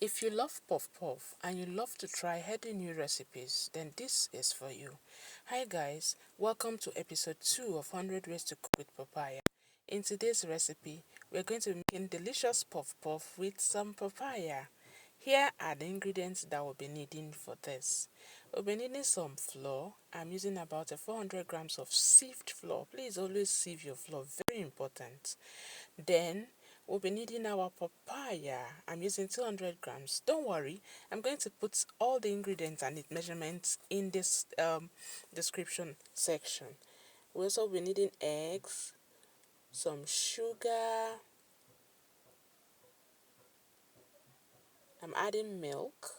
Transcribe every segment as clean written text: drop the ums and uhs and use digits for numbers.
If you love puff puff and you love to try healthy new recipes, then this is for you. Hi guys, welcome to episode 2 of 100 Ways to Cook with Papaya. In today's recipe, we're going to be making delicious puff puff with some papaya. Here are the ingredients that we'll be needing for this. We'll be needing some flour. I'm using about 400 grams of sieved flour. Please always sieve your flour, very important. Then we'll be needing our papaya. I'm using 200 grams. Don't worry, I'm going to put all the ingredients and its measurements in this description section. We'll also be needing eggs, some sugar. I'm adding milk,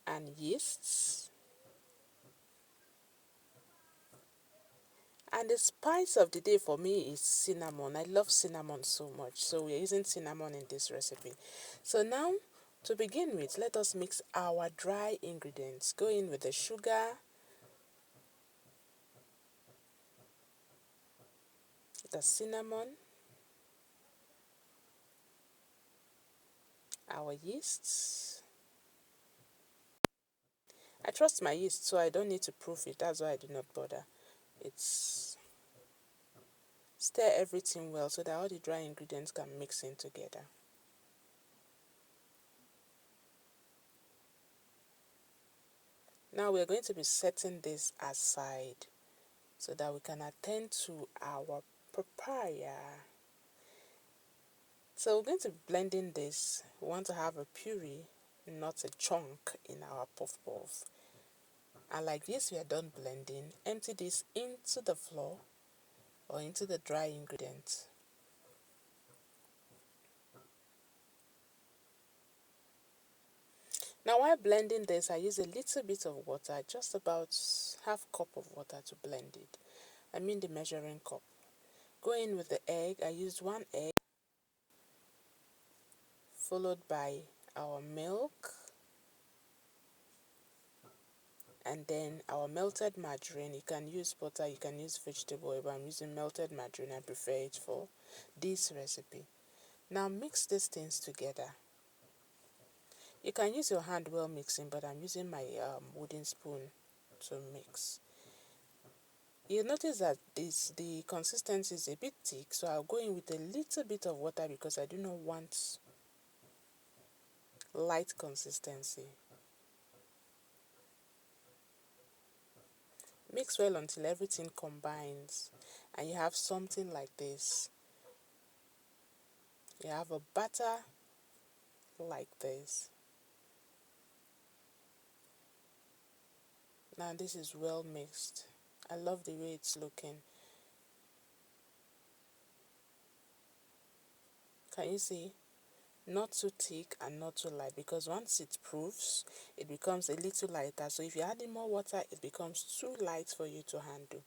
and yeasts. And the spice of the day for me is cinnamon. I love cinnamon so much, so we're using cinnamon in this recipe. So now, to begin with, let us mix our dry ingredients. Go in with the sugar, the cinnamon, our yeasts. I trust my yeast, so I don't need to proof it. That's why I do not bother. It's stir everything well so that all the dry ingredients can mix in together. Now we're going to be setting this aside so that we can attend to our papaya. So we're going to be blending this. We want to have a puree, not a chunk in our puff puff. And like this, we are done blending. Empty this into the flour or into the dry ingredients. Now while blending this, I use a little bit of water, just about half cup of water to blend it. I mean the measuring cup. Go in with the egg. I used 1 egg, followed by our milk, and then our melted margarine. You can use butter, you can use vegetable oil, but I'm using melted margarine. I prefer it for this recipe. Now mix these things together. You can use your hand while mixing, but I'm using my wooden spoon to mix. You notice that the consistency is a bit thick, so I'll go in with a little bit of water because I do not want light consistency. Mix well until everything combines and you have something like this. You have a batter like this. Now this is well mixed. I love the way it's looking. Can you see? Not too thick and not too light, because once it proofs, it becomes a little lighter. So if you're adding more water, it becomes too light for you to handle.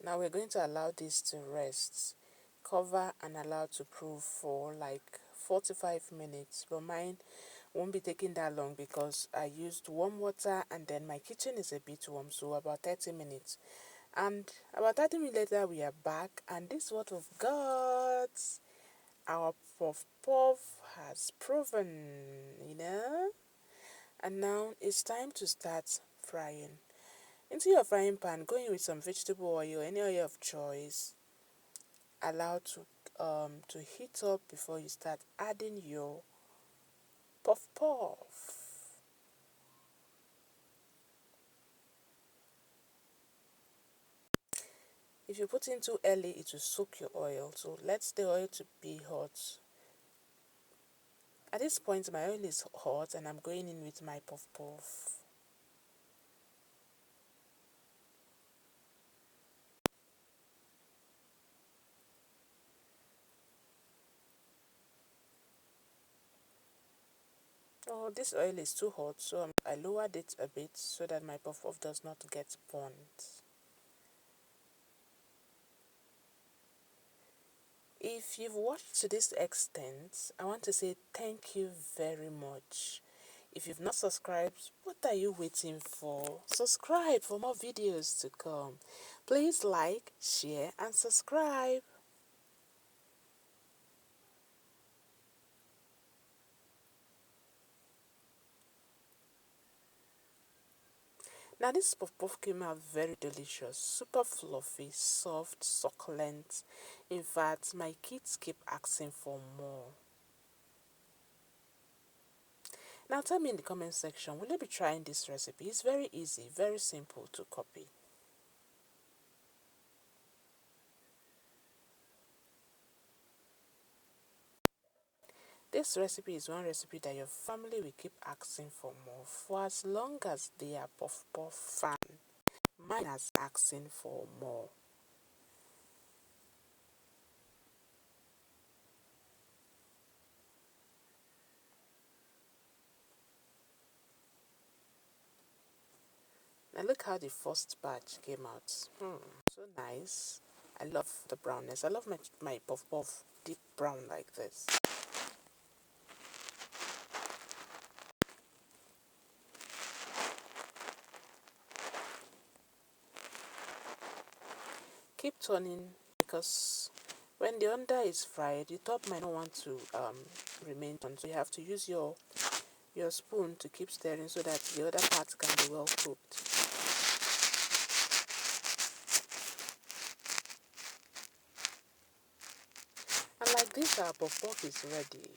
Now we're going to allow this to rest. Cover and allow to proof for like 45 minutes. But mine won't be taking that long because I used warm water and then my kitchen is a bit warm, so about 30 minutes. And about 30 minutes later we are back, and this is what we've got. Our puff puff has proven, you know. And now it's time to start frying. Into your frying pan, go in with some vegetable oil, any oil of choice. Allow to heat up before you start adding your puff puff. If you put in too early, it will soak your oil. So let the oil to be hot. At this point, my oil is hot and I'm going in with my puff puff. Oh, this oil is too hot, so I lowered it a bit so that my puff puff does not get burnt. If you've watched to this extent, I want to say thank you very much. If you've not subscribed, what are you waiting for? Subscribe for more videos to come. Please like, share, and subscribe. Now this puff puff came out very delicious, super fluffy, soft, succulent. In fact, my kids keep asking for more. Now tell me in the comment section, will you be trying this recipe? It's very easy, very simple to copy. This recipe is one recipe that your family will keep asking for more for as long as they are puff puff fan. Mine is asking for more. Now look how the first batch came out. So nice. I love the brownness. I love my puff puff deep brown like this. Keep turning because when the under is fried, the top might not want to remain on. So you have to use your spoon to keep stirring so that the other parts can be well cooked. And like this, our puff puff is ready.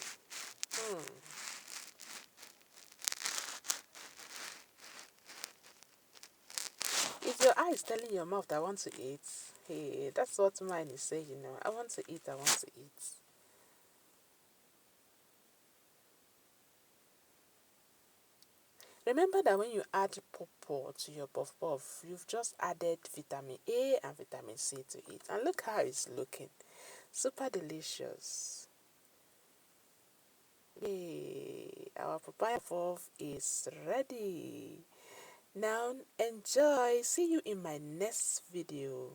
If your eye is telling your mouth, I want to eat, hey, that's what mine is saying, I want to eat, I want to eat. Remember that when you add pawpaw to your puff puff, you've just added vitamin A and vitamin C to it. And look how it's looking. Super delicious. Hey, our papaya puff is ready. Now enjoy. See you in my next video.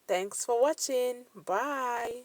Thanks for watching. Bye.